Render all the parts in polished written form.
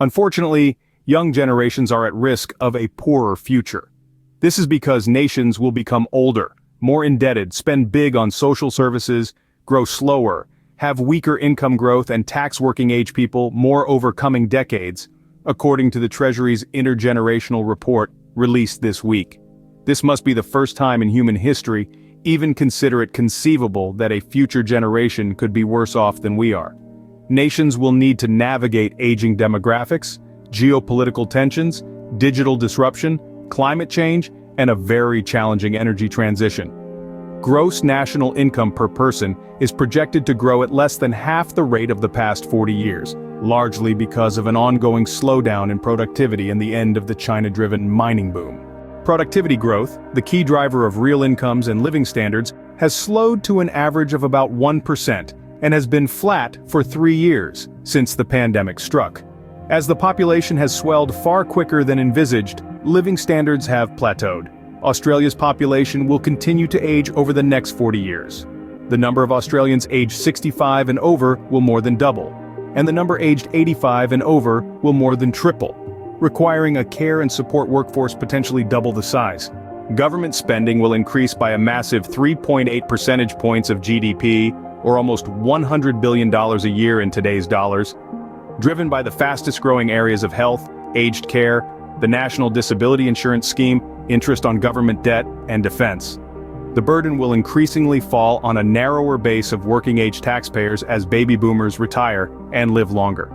Unfortunately, young generations are at risk of a poorer future. This is because nations will become older, more indebted, spend big on social services, grow slower, have weaker income growth and tax working-age people more over coming decades, according to the Treasury's Intergenerational Report released this week. This must be the first time in human history even consider it conceivable that a future generation could be worse off than we are. Nations will need to navigate aging demographics, geopolitical tensions, digital disruption, climate change, and a very challenging energy transition. Gross national income per person is projected to grow at less than half the rate of the past 40 years, largely because of an ongoing slowdown in productivity and the end of the China-driven mining boom. Productivity growth, the key driver of real incomes and living standards, has slowed to an average of about 1% and has been flat for 3 years since the pandemic struck. As the population has swelled far quicker than envisaged, living standards have plateaued. Australia's population will continue to age over the next 40 years. The number of Australians aged 65 and over will more than double, and the number aged 85 and over will more than triple, requiring a care and support workforce potentially double the size. Government spending will increase by a massive 3.8 percentage points of GDP, or almost $100 billion a year in today's dollars, driven by the fastest-growing areas of health, aged care, the National Disability Insurance Scheme, interest on government debt, and defense. The burden will increasingly fall on a narrower base of working-age taxpayers as baby boomers retire and live longer.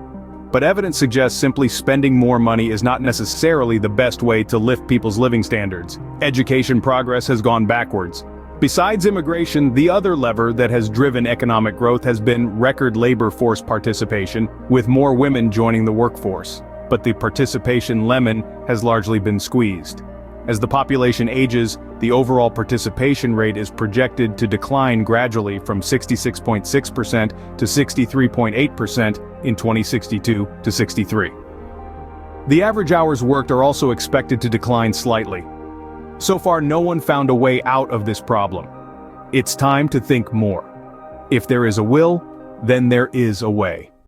But evidence suggests simply spending more money is not necessarily the best way to lift people's living standards. Education progress has gone backwards. Besides immigration, the other lever that has driven economic growth has been record labor force participation, with more women joining the workforce. But the participation lemon has largely been squeezed. As the population ages, the overall participation rate is projected to decline gradually from 66.6% to 63.8% in 2062 to 63. The average hours worked are also expected to decline slightly. So far, no one found a way out of this problem. It's time to think more. If there is a will, then there is a way.